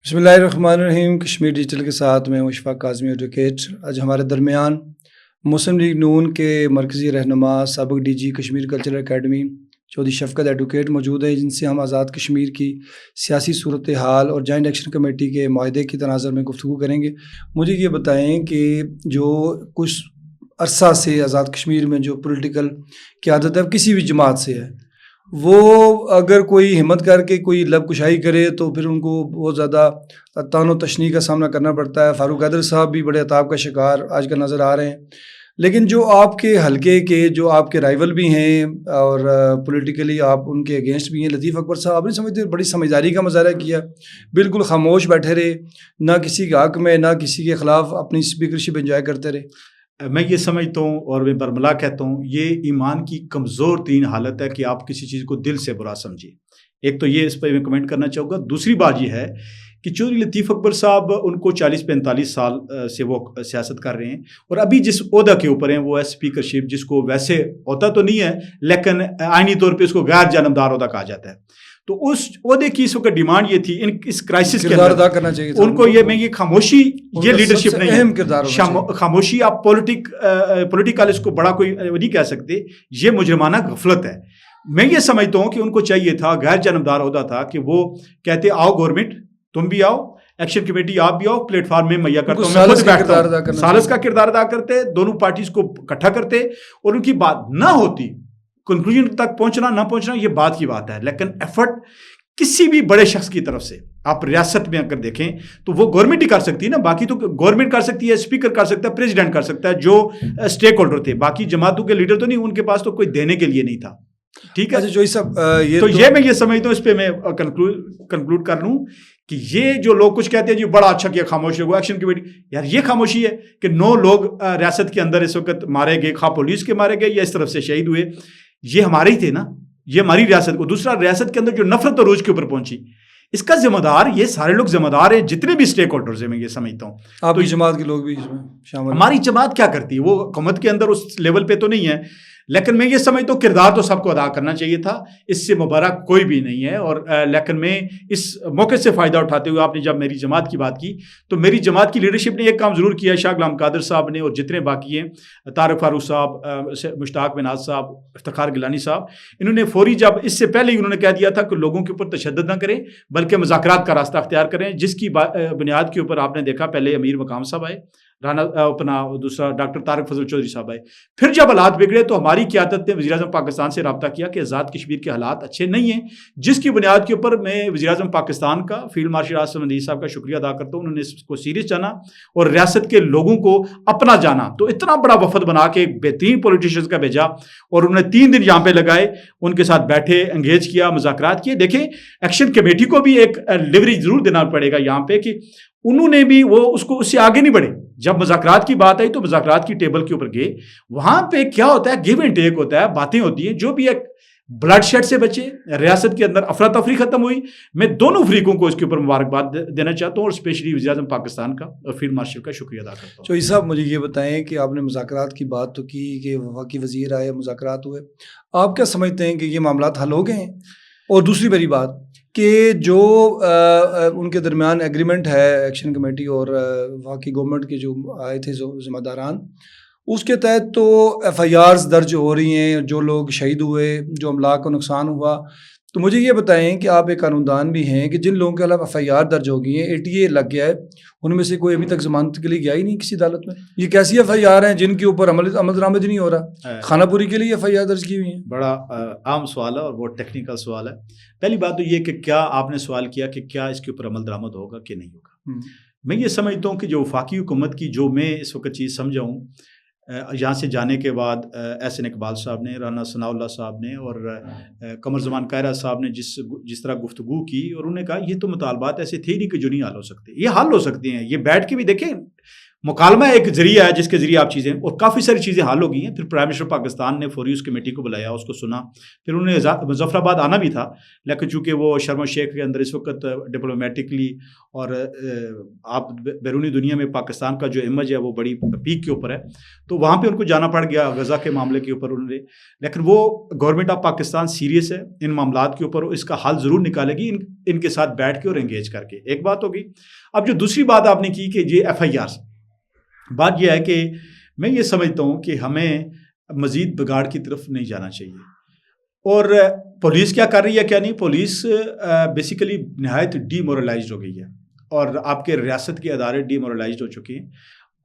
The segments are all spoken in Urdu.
بسم اللہ الرحمن الرحیم. کشمیر ڈیجیٹل کے ساتھ میں اشفاق کاظمی ایڈوکیٹ. آج ہمارے درمیان مسلم لیگ نون کے مرکزی رہنما سابق D G Kashmir cultural academy Chaudhry Shafqat advocate موجود ہیں، جن سے ہم آزاد کشمیر کی سیاسی صورتحال اور جوائنٹ ایکشن کمیٹی کے معاہدے کی تناظر میں گفتگو کریں گے. مجھے یہ بتائیں کہ جو کچھ عرصہ سے آزاد کشمیر میں جو پولیٹیکل قیادت ہے کسی بھی جماعت سے ہے، وہ اگر کوئی ہمت کر کے کوئی لب کشائی کرے تو پھر ان کو بہت زیادہ طعن و تشنیع کا سامنا کرنا پڑتا ہے. فاروق حیدر صاحب بھی بڑے عطاب کا شکار آج کل نظر آ رہے ہیں. لیکن جو آپ کے حلقے کے جو آپ کے رائیول بھی ہیں اور پولیٹیکلی آپ ان کے اگینسٹ بھی ہیں، لطیف اکبر صاحب، آپ نے سمجھتے بڑی سمجھداری کا مظاہرہ کیا، بالکل خاموش بیٹھے رہے، نہ کسی کے حق میں نہ کسی کے خلاف اپنی اسپیکرشپ انجوائے کرتے رہے. میں یہ سمجھتا ہوں اور میں برملا کہتا ہوں، یہ ایمان کی کمزور ترین حالت ہے کہ آپ کسی چیز کو دل سے برا سمجھیں. ایک تو یہ اس پہ میں کمنٹ کرنا چاہوں گا. دوسری بات یہ ہے کہ چودھری لطیف اکبر صاحب ان کو 40-45 سال سے وہ سیاست کر رہے ہیں، اور ابھی جس عہدہ کے اوپر ہیں وہ ہے اسپیکرشپ، جس کو ویسے ہوتا تو نہیں ہے لیکن آئینی طور پہ اس کو غیر جانبدار عہدہ کہا جاتا ہے. تو اس عہدے کی اس وقت ڈیمانڈ یہ تھی اس کرائسس کے اندر کرنا چاہیے ان کو یہ خاموشی، یہ لیڈرشپ نہیں اہم کردار ہے. خاموشی آپ پولیٹیکل اس کو بڑا کوئی نہیں کہہ سکتے، یہ مجرمانہ غفلت ہے. میں یہ سمجھتا ہوں کہ ان کو چاہیے تھا، غیر جانبدار عہدہ تھا کہ وہ کہتے آؤ گورنمنٹ تم بھی آؤ، ایکشن کمیٹی آپ بھی آؤ، پلیٹ فارم میں مہیا کرتا ہوں، سالس کا کردار ادا کرتے، دونوں پارٹیز کو اکٹھا کرتے اور ان کی بات نہ ہوتی، کنکلوژن تک پہنچنا نہ پہنچنا یہ بات کی بات ہے. لیکن ایفرٹ کسی بھی بڑے شخص کی طرف سے آپ ریاست میں اگر دیکھیں تو وہ گورنمنٹ ہی کر سکتی ہے نا. باقی تو گورنمنٹ کر سکتی ہے، اسپیکر کر سکتا ہے، پریزیڈنٹ کر سکتا ہے، جو اسٹیک ہولڈر تھے. باقی جماعتوں کے لیڈر تو نہیں، ان کے پاس تو کوئی دینے کے لیے نہیں تھا. ٹھیک ہے، تو یہ میں یہ سمجھتا ہوں، اس پہ میں کنکلوڈ کر لوں کہ یہ جو لوگ کچھ کہتے ہیں جی بڑا اچھا کیا خاموش ہو ایکشن کمیٹی، یار یہ خاموشی ہے کہ 9 لوگ ریاست کے اندر اس وقت مارے گئے، خواہ پولیس کے مارے گئے یا اس طرف سے شہید ہوئے، یہ ہمارے ہی تھے نا، یہ ہماری ریاست کو. دوسرا ریاست کے اندر جو نفرت عروج کے اوپر پہنچی، اس کا ذمہ دار یہ سارے لوگ ذمہ دار ہیں، جتنے بھی اسٹیک ہولڈرز ہیں. میں یہ سمجھتا ہوں آپ کی جماعت کے لوگ بھی اس میں شامل. ہماری جماعت کیا کرتی ہے، وہ حکومت کے اندر اس لیول پہ تو نہیں ہے، لیکن میں یہ سمجھتا ہوں کردار تو سب کو ادا کرنا چاہیے تھا، اس سے مبارک کوئی بھی نہیں ہے. اور لیکن میں اس موقع سے فائدہ اٹھاتے ہوئے، آپ نے جب میری جماعت کی بات کی تو میری جماعت کی لیڈرشپ نے ایک کام ضرور کیا، شاہ غلام قادر صاحب نے اور جتنے باقی ہیں، طارق فاروق صاحب، مشتاق مناز صاحب، افتخار گیلانی صاحب، انہوں نے فوری جب اس سے پہلے ہی انہوں نے کہہ دیا تھا کہ لوگوں کے اوپر تشدد نہ کریں بلکہ مذاکرات کا راستہ اختیار کریں، جس کی بنیاد کے اوپر آپ نے دیکھا پہلے امیر مقام صاحب آئے، رانا اپنا دوسرا ڈاکٹر طارق فضل چودھری صاحب آئے. پھر جب حالات بگڑے تو ہماری قیادت نے وزیر اعظم پاکستان سے رابطہ کیا کہ آزاد کشمیر کے حالات اچھے نہیں ہیں، جس کی بنیاد کے اوپر میں وزیر اعظم پاکستان کا فیلڈ مارشل آصف مدنی صاحب کا شکریہ ادا کرتا ہوں. انہوں نے اس کو سیریس جانا اور ریاست کے لوگوں کو اپنا جانا، تو اتنا بڑا وفد بنا کے ایک بہترین پولیٹیشینز کا بھیجا اور انہوں نے 3 دن یہاں پہ لگائے، ان کے ساتھ بیٹھے، انگیج کیا، مذاکرات کیے. دیکھیں ایکشن کمیٹی کو بھی ایک لیوریج ضرور دینا پڑے گا یہاں پہ کہ انہوں نے بھی وہ اس سے آگے نہیں بڑھے. جب مذاکرات کی بات آئی تو مذاکرات کی ٹیبل کے اوپر گئے، وہاں پہ کیا ہوتا ہے، گیو اینڈ ٹیک ہوتا ہے، باتیں ہوتی ہیں، جو بھی ایک بلڈ شیڈ سے بچے، ریاست کے اندر افراتفری ختم ہوئی. میں دونوں فریقوں کو اس کے اوپر مبارکباد دینا چاہتا ہوں اور اسپیشلی وزیر اعظم پاکستان کا اور فیلڈ مارشل کا شکریہ ادا کرتا ہوں. چوہدری صاحب مجھے یہ بتائیں کہ آپ نے مذاکرات کی بات تو کی کہ وفاقی وزیر آئے، مذاکرات ہوئے، آپ کیا سمجھتے ہیں کہ یہ معاملات حل ہو گئے ہیں؟ اور دوسری بڑی بات کہ جو ان کے درمیان ایگریمنٹ ہے ایکشن کمیٹی اور وفاقی گورنمنٹ کے جو آئے تھے ذمہ داران، اس کے تحت تو ایف آئی آرز درج ہو رہی ہیں، جو لوگ شہید ہوئے، جو املاک کو نقصان ہوا. تو مجھے یہ بتائیں کہ آپ ایک قانون دان بھی ہیں کہ جن لوگوں کے خلاف ایف آئی آر درج ہو گئی ہیں، ATA لگ گیا ہے، ان میں سے کوئی ابھی تک ضمانت کے لیے گیا ہی نہیں کسی عدالت میں. یہ کیسی ایف آئی آر ہیں جن کے اوپر عمل درآمد نہیں ہو رہا؟ خانہ پوری کے لیے ایف آئی آر درج کی ہوئی ہیں. بڑا عام سوال ہے اور بہت ٹیکنیکل سوال ہے. پہلی بات تو یہ کہ کیا آپ نے سوال کیا کہ کیا اس کے اوپر عمل درآمد ہوگا کہ نہیں ہوگا. میں یہ سمجھتا ہوں کہ جو وفاقی حکومت کی جو میں اس وقت چیز سمجھا ہوں، یہاں سے جانے کے بعد احسن اقبال صاحب نے، رانا ثناء اللہ صاحب نے اور قمر زمان کائرہ صاحب نے جس طرح گفتگو کی، اور انہوں نے کہا یہ تو مطالبات ایسے تھے نہیں کہ جو نہیں حل ہو سکتے، یہ حل ہو سکتے ہیں. یہ بیٹھ کے بھی دیکھیں، مکالمہ ایک ذریعہ ہے جس کے ذریعے آپ چیزیں، اور کافی ساری چیزیں حل ہو گئی ہیں. پھر پرائم منسٹر پاکستان نے فوری اس کمیٹی کو بلایا، اس کو سنا، پھر انہوں نے مظفر آباد آنا بھی تھا، لیکن چونکہ وہ شرم الشیخ کے اندر اس وقت ڈپلومیٹکلی اور آپ بیرونی دنیا میں پاکستان کا جو امیج ہے وہ بڑی پیک کے اوپر ہے، تو وہاں پہ ان کو جانا پڑ گیا غزہ کے معاملے کے اوپر انہوں نے. لیکن وہ گورنمنٹ آف پاکستان سیریس ہے ان معاملات کے اوپر، اس کا حل ضرور نکالے گی. ان کے ساتھ بیٹھ کے اور انگیج کر کے. ایک بات ہوگی. اب جو دوسری بات آپ نے کی کہ یہ FIRs، بات یہ ہے کہ میں یہ سمجھتا ہوں کہ ہمیں مزید بگاڑ کی طرف نہیں جانا چاہیے. اور پولیس کیا کر رہی ہے کیا نہیں، پولیس بیسیکلی نہایت ڈی مورلائزڈ ہو گئی ہے اور آپ کے ریاست کے ادارے ڈی مورلائزڈ ہو چکے ہیں.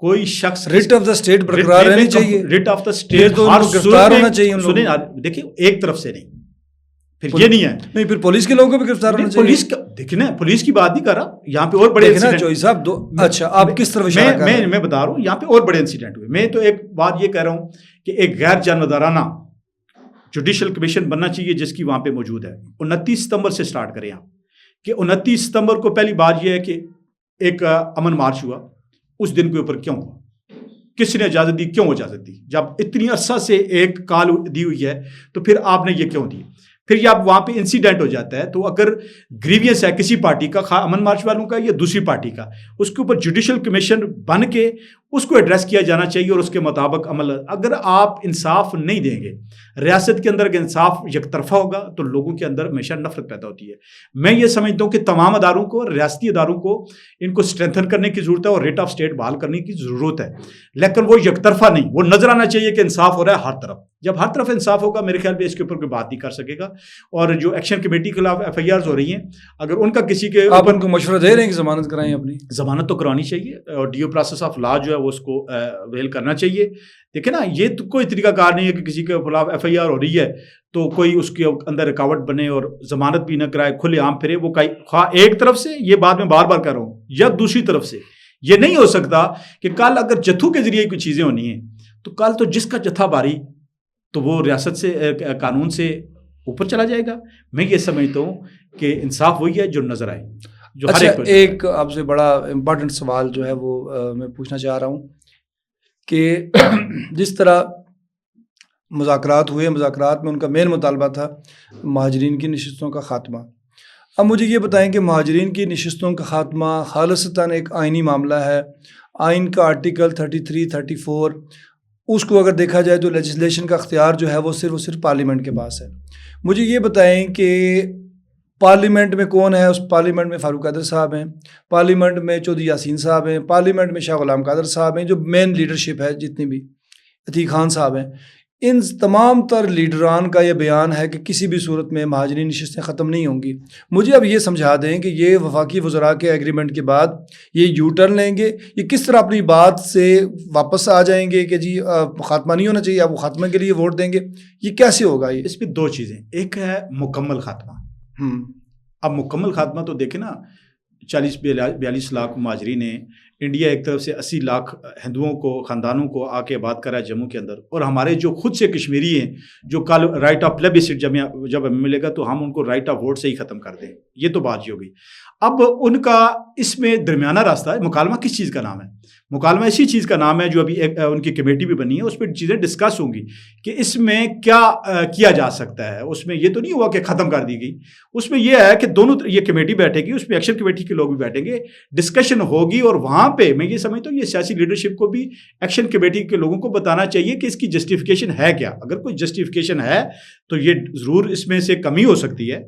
کوئی شخص ریٹ آف دا اسٹیٹ برقرار رہنی چاہیے، ریٹ آف دا اسٹیٹ گرفتار ہونا چاہیے. سنیں دیکھیں ایک طرف سے نہیں، پھر یہ نہیں ہے نہیں، پھر پولیس کے لوگوں کو بھی گرفتار ہونا چاہیے. پولیس دیکھیں نا، پولیس کی بات نہیں کر رہا یہاں پہ، اور بڑے چوہی صاحب اچھا آپ کس طرف اشارہ کر رہے ہیں؟ میں بتا رہا ہوں یہاں پہ اور بڑے انسیڈنٹ ہوئے. میں تو ایک بات یہ کہہ رہا ہوں کہ ایک غیر جانبدارانہ جوڈیشل کمیشن بننا چاہیے جس کی وہاں پہ موجود ہے. 29 ستمبر سے سٹارٹ کریں آپ کہ 29 ستمبر کو پہلی بات یہ ہے کہ ایک امن مارچ ہوا، اس دن کے اوپر کیوں ہوا، کس نے اجازت دی، کیوں اجازت دی؟ جب اتنی عرصہ سے ایک کال دی ہوئی ہے تو پھر آپ نے یہ کیوں دی؟ پھر جب وہاں پہ انسیڈنٹ ہو جاتا ہے تو اگر گریوینس ہے کسی پارٹی کا، امن مارچ والوں کا یا دوسری پارٹی کا، اس کے اوپر جوڈیشل کمیشن بن کے اس کو ایڈریس کیا جانا چاہیے اور اس کے مطابق عمل. اگر آپ انصاف نہیں دیں گے، ریاست کے اندر اگر انصاف یک طرفہ ہوگا تو لوگوں کے اندر ہمیشہ نفرت پیدا ہوتی ہے. میں یہ سمجھتا ہوں کہ تمام اداروں کو، ریاستی اداروں کو، ان کو اسٹرینتھن کرنے کی ضرورت ہے اور ریٹ آف اسٹیٹ بحال کرنے کی ضرورت ہے، لیکن وہ یک طرفہ نہیں. وہ نظر آنا چاہیے کہ انصاف ہو رہا ہے ہر طرف. جب ہر طرف انصاف ہوگا میرے خیال میں اس کے اوپر کوئی بات نہیں کر سکے گا. اور جو ایکشن کمیٹی کے خلاف FIRs ہو رہی ہیں، اگر ان کا کسی کے آپ ان کو مشورہ دے رہے ہیں کہ ضمانت کرائیں؟ اپنی ضمانت تو کرانی چاہیے اور ڈیو پروسیس آف لا جو ہے وہ اس کو ویل کرنا چاہیے. دیکھیں نا، یہ تو کوئی طریقہ کار نہیں ہے کہ کسی کے خلاف FIR ہو رہی ہے تو کوئی اس کے اندر رکاوٹ بنے اور ضمانت بھی نہ کرائے، کھلے عام پھرے. وہ خواہ ایک طرف سے، یہ بات میں بار بار کر رہا ہوں، یا دوسری طرف سے. یہ نہیں ہو سکتا کہ کل اگر جتھوں کے ذریعے کوئی چیزیں ہونی ہیں تو کل تو جس کا جتھا باری تو وہ ریاست سے، قانون سے اوپر چلا جائے گا. میں یہ سمجھتا ہوں کہ انصاف وہی ہے جو نظر آئے. جو اچھا، ایک آپ سے بڑا امپورٹنٹ سوال جو ہے وہ میں پوچھنا چاہ رہا ہوں کہ جس طرح مذاکرات ہوئے، مذاکرات میں ان کا مین مطالبہ تھا مہاجرین کی نشستوں کا خاتمہ. اب مجھے یہ بتائیں کہ مہاجرین کی نشستوں کا خاتمہ خالصتاً ایک آئینی معاملہ ہے. آئین کا آرٹیکل 33, 34 اس کو اگر دیکھا جائے تو لیجسلیشن کا اختیار جو ہے وہ صرف پارلیمنٹ کے پاس ہے. مجھے یہ بتائیں کہ پارلیمنٹ میں کون ہے؟ اس پارلیمنٹ میں فاروق قادر صاحب ہیں، پارلیمنٹ میں چودھری یاسین صاحب ہیں، پارلیمنٹ میں شاہ غلام قادر صاحب ہیں، جو مین لیڈرشپ ہے جتنی بھی، عتیق خان صاحب ہیں. ان تمام تر لیڈران کا یہ بیان ہے کہ کسی بھی صورت میں مہاجرین نشستیں ختم نہیں ہوں گی. مجھے اب یہ سمجھا دیں کہ یہ وفاقی وزراء کے ایگریمنٹ کے بعد یہ یو ٹرن لیں گے، یہ کس طرح اپنی بات سے واپس آ جائیں گے کہ جی خاتمہ نہیں ہونا چاہیے، آپ وہ خاتمے کے لیے ووٹ دیں گے؟ یہ کیسے ہوگا؟ یہ اس پہ دو چیزیں، ایک ہے مکمل خاتمہ. اب مکمل خاتمہ تو دیکھیں نا، 40-42 لاکھ مہاجرین ہیں. انڈیا ایک طرف سے 80 لاکھ ہندوؤں کو، خاندانوں کو آ کے آباد کرا ہے جموں کے اندر، اور ہمارے جو خود سے کشمیری ہیں جو کل رائٹ آف پلیبسسٹ جب ہمیں ملے گا تو ہم ان کو رائٹ آف ووٹ سے ہی ختم کر دیں. یہ تو بات ہی ہوگی. اب ان کا اس میں درمیانہ راستہ ہے. مکالمہ کس چیز کا نام ہے؟ مکالمہ اسی چیز کا نام ہے جو ابھی ان کی کمیٹی بھی بنی ہے، اس پہ چیزیں ڈسکس ہوں گی کہ اس میں کیا کیا جا سکتا ہے. اس میں یہ تو نہیں ہوا کہ ختم کر دی گئی. اس میں یہ ہے کہ دونوں یہ کمیٹی بیٹھے گی، اس میں ایکشن کمیٹی کے لوگ بھی بیٹھیں گے، ڈسکشن ہوگی، اور وہاں پہ میں یہ سمجھتا ہوں یہ سیاسی لیڈرشپ کو بھی ایکشن کمیٹی کے لوگوں کو بتانا چاہیے کہ اس کی جسٹیفیکیشن ہے کیا. اگر کوئی جسٹیفیکیشن ہے تو یہ ضرور اس میں سے کمی ہو سکتی ہے.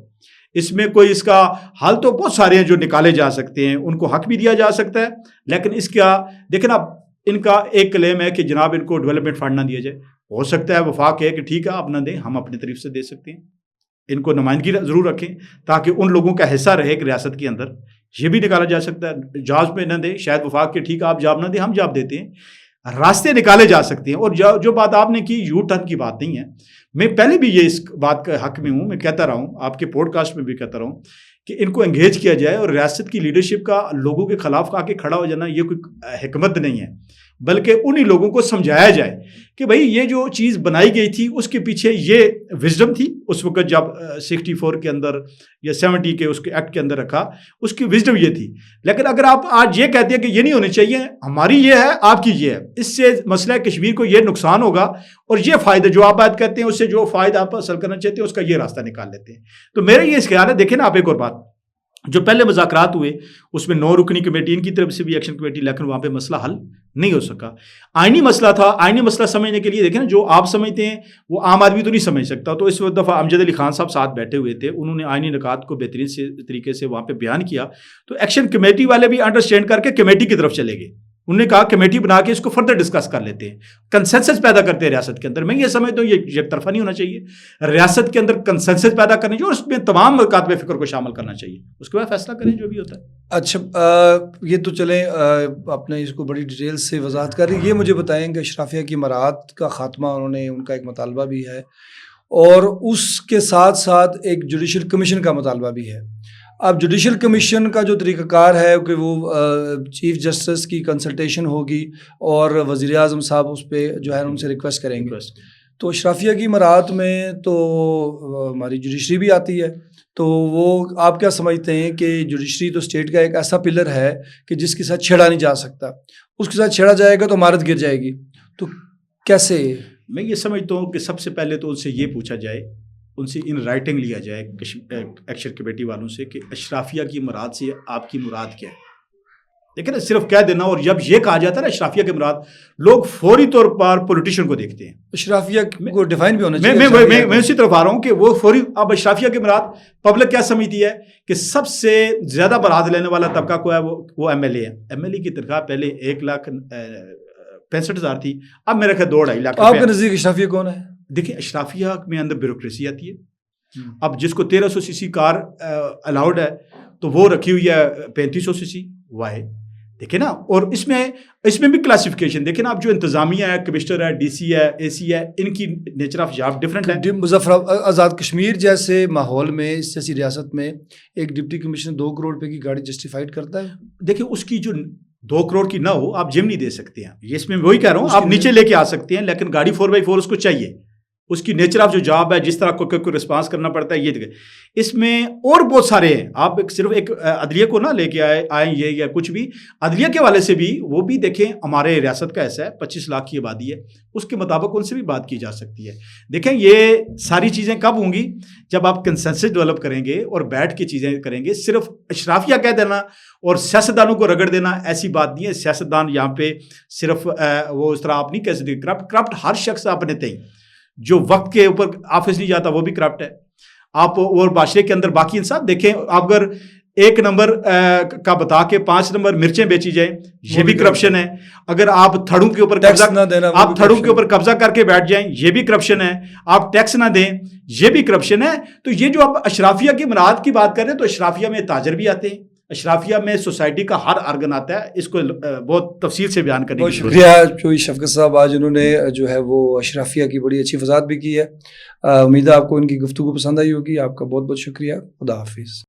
اس میں کوئی اس کا حل تو بہت سارے ہیں جو نکالے جا سکتے ہیں، ان کو حق بھی دیا جا سکتا ہے. لیکن اس کا دیکھیں نا، ان کا ایک کلیم ہے کہ جناب ان کو ڈیولپمنٹ فنڈ نہ دیا جائے. ہو سکتا ہے وفاق ہے کہ ٹھیک ہے آپ نہ دیں، ہم اپنی طرف سے دے سکتے ہیں. ان کو نمائندگی ضرور رکھیں تاکہ ان لوگوں کا حصہ رہے کہ ریاست کے اندر. یہ بھی نکالا جا سکتا ہے. جابس پہ نہ دیں، شاید وفاق کے ٹھیک ہے آپ جاب نہ دیں، ہم جاب دیتے ہیں. راستے نکالے جا سکتے ہیں. اور جو بات آپ نے کی یو ٹرن کی بات نہیں ہے. میں پہلے بھی یہ اس بات کا حق میں ہوں، میں کہتا رہا ہوں، آپ کے پوڈ کاسٹ میں بھی کہتا رہا ہوں کہ ان کو انگیج کیا جائے. اور ریاست کی لیڈرشپ کا لوگوں کے خلاف آ کے کھڑا ہو جانا یہ کوئی حکمت نہیں ہے، بلکہ انہی لوگوں کو سمجھایا جائے کہ بھائی یہ جو چیز بنائی گئی تھی اس کے پیچھے یہ وزڈم تھی اس وقت جب 64 کے اندر یا 70 کے اس کے ایکٹ کے اندر رکھا، اس کی وزڈم یہ تھی. لیکن اگر آپ آج یہ کہتے ہیں کہ یہ نہیں ہونے چاہیے، ہماری یہ ہے آپ کی یہ ہے، اس سے مسئلہ کشمیر کو یہ نقصان ہوگا اور یہ فائدہ جو آپ بات کہتے ہیں اس سے جو فائدہ آپ حاصل کرنا چاہتے ہیں اس کا یہ راستہ نکال لیتے ہیں. تو میرا یہ خیال ہے. دیکھیں نا آپ ایک اور بات، جو پہلے مذاکرات ہوئے اس میں 9 رکنی کمیٹی ان کی طرف سے بھی ایکشن کمیٹی، لیکن وہاں پہ مسئلہ حل نہیں ہو سکا. آئینی مسئلہ تھا. آئینی مسئلہ سمجھنے کے لیے دیکھیں نا، جو آپ سمجھتے ہیں وہ عام آدمی تو نہیں سمجھ سکتا. تو اس دفعہ امجد علی خان صاحب ساتھ بیٹھے ہوئے تھے، انہوں نے آئینی نکات کو بہترین طریقے سے وہاں پہ بیان کیا. تو ایکشن کمیٹی والے بھی انڈرسٹینڈ کر کے کمیٹی کی طرف چلے گئے. انہوں نے کہا کمیٹی بنا کے اس کو فردر ڈسکس کر لیتے ہیں، کنسنسس پیدا کرتے ہیں ریاست کے اندر. میں یہ سمجھتا ہوں یہ یک طرفہ نہیں ہونا چاہیے، ریاست کے اندر کنسنسس پیدا کرنے چاہیے اور اس میں تمام مکاتب فکر کو شامل کرنا چاہیے. اس کے بعد فیصلہ کریں جو بھی ہوتا ہے. اچھا، یہ تو چلیں آپ نے اس کو بڑی ڈیٹیل سے وضاحت کر رہی. یہ مجھے بتائیں کہ اشرافیہ کی مراعات کا خاتمہ ان کا ایک مطالبہ بھی ہے، اور اس کے ساتھ ساتھ ایک جوڈیشل کمیشن کا مطالبہ بھی ہے. اب جوڈیشل کمیشن کا جو طریقہ کار ہے کہ وہ چیف جسٹس کی کنسلٹیشن ہوگی اور وزیر اعظم صاحب اس پہ جو ہے ان سے ریکویسٹ کریں گے. تو اشرافیہ کی مراعات میں تو ہماری جوڈیشری بھی آتی ہے. تو وہ آپ کیا سمجھتے ہیں کہ جوڈیشری تو اسٹیٹ کا ایک ایسا پلر ہے کہ جس کے ساتھ چھیڑا نہیں جا سکتا، اس کے ساتھ چھیڑا جائے گا تو عمارت گر جائے گی. تو کیسے؟ میں یہ سمجھتا ہوں کہ سب سے پہلے تو ان سے یہ پوچھا جائے، ان سے ان رائٹنگ لیا جائے ایکشن کمیٹی والوں سے کہ اشرافیہ کی مراد سے آپ کی مراد کیا ہے. دیکھیں نا، صرف کہہ دینا، اور جب یہ کہا جاتا ہے نا اشرافیہ کی مراد، لوگ فوری طور پر پولیٹیشین کو دیکھتے ہیں. اشرافیہ کو ڈیفائن بھی ہونا چاہیے. میں اسی طرف آ رہا ہوں کہ وہ فوری. اب اشرافیہ کی مراد پبلک کیا سمجھتی ہے کہ سب سے زیادہ برات لینے والا طبقہ کو ہے وہ ایم ایل اے ہے. ایم ایل اے کی تنخواہ پہلے 1,65,000 تھی، اب میرے خیال 2-2.5 لاکھ. آپ کے نزدیک اشرافیہ کون ہے؟ دیکھیں، اشرافیہ میں اندر بیوروکریسی آتی ہے. اب جس کو 1300 cc کار الاؤڈ ہے تو وہ رکھی ہوئی ہے 3500 cc وائی. دیکھیں نا، اور اس میں بھی کلاسیفیکیشن دیکھیں نا. اب جو انتظامیہ ہے، کمشنر ہے، ڈی سی ہے، اے سی ہے، ان کی نیچر آف جاب ڈفرینٹ ہے. مظفر آزاد کشمیر جیسے ماحول میں، اس جیسی ریاست میں ایک ڈپٹی کمشنر 2 کروڑ روپے کی گاڑی جسٹیفائڈ کرتا ہے. دیکھیں، اس کی جو 2 کروڑ کی نہ ہو، آپ جم نہیں دے سکتے ہیں. یہ اس میں وہی کہہ رہا ہوں، آپ نیچے لے کے آ سکتے ہیں، لیکن گاڑی 4x4 اس کو چاہیے. اس کی نیچر آف جو جاب ہے، جس طرح کو رسپانس کرنا پڑتا ہے، یہ اس میں اور بہت سارے ہیں. آپ صرف ایک عدلیہ کو نہ لے کے آئیں یہ یا کچھ بھی. عدلیہ کے والے سے بھی وہ بھی دیکھیں، ہمارے ریاست کا ایسا ہے 25 لاکھ کی آبادی ہے، اس کے مطابق ان سے بھی بات کی جا سکتی ہے. دیکھیں، یہ ساری چیزیں کب ہوں گی؟ جب آپ کنسنسس ڈیولپ کریں گے اور بیٹھ کے چیزیں کریں گے. صرف اشرافیہ کہہ دینا اور سیاستدانوں کو رگڑ دینا ایسی بات نہیں ہے. سیاستدان یہاں پہ صرف وہ اس طرح آپ نہیں کہہ سکتے. کرپٹ ہر شخص اپنے تئیں جو وقت کے اوپر آفس نہیں جاتا وہ بھی کرپٹ ہے. آپ اور معاشرے کے اندر باقی انسان دیکھیں، آپ اگر 1 نمبر کا بتا کے 5 نمبر مرچیں بیچی جائیں، یہ بھی کرپشن ہے. اگر آپ تھڑوں کے اوپر قبضہ کر کے بیٹھ جائیں، یہ بھی کرپشن ہے. آپ ٹیکس نہ دیں، یہ بھی کرپشن ہے. تو یہ جو آپ اشرافیہ کی مراد کی بات کر رہے ہیں، تو اشرافیہ میں تاجر بھی آتے ہیں، اشرافیہ میں سوسائٹی کا ہر ارگن آتا ہے. اس کو بہت تفصیل سے بیان کرنے کی شکریہ چوئی شفقت صاحب. آج انہوں نے جو ہے وہ اشرافیہ کی بڑی اچھی وضاحت بھی کی ہے. امید ہے آپ کو ان کی گفتگو پسند آئی ہوگی. آپ کا بہت بہت شکریہ. خدا حافظ.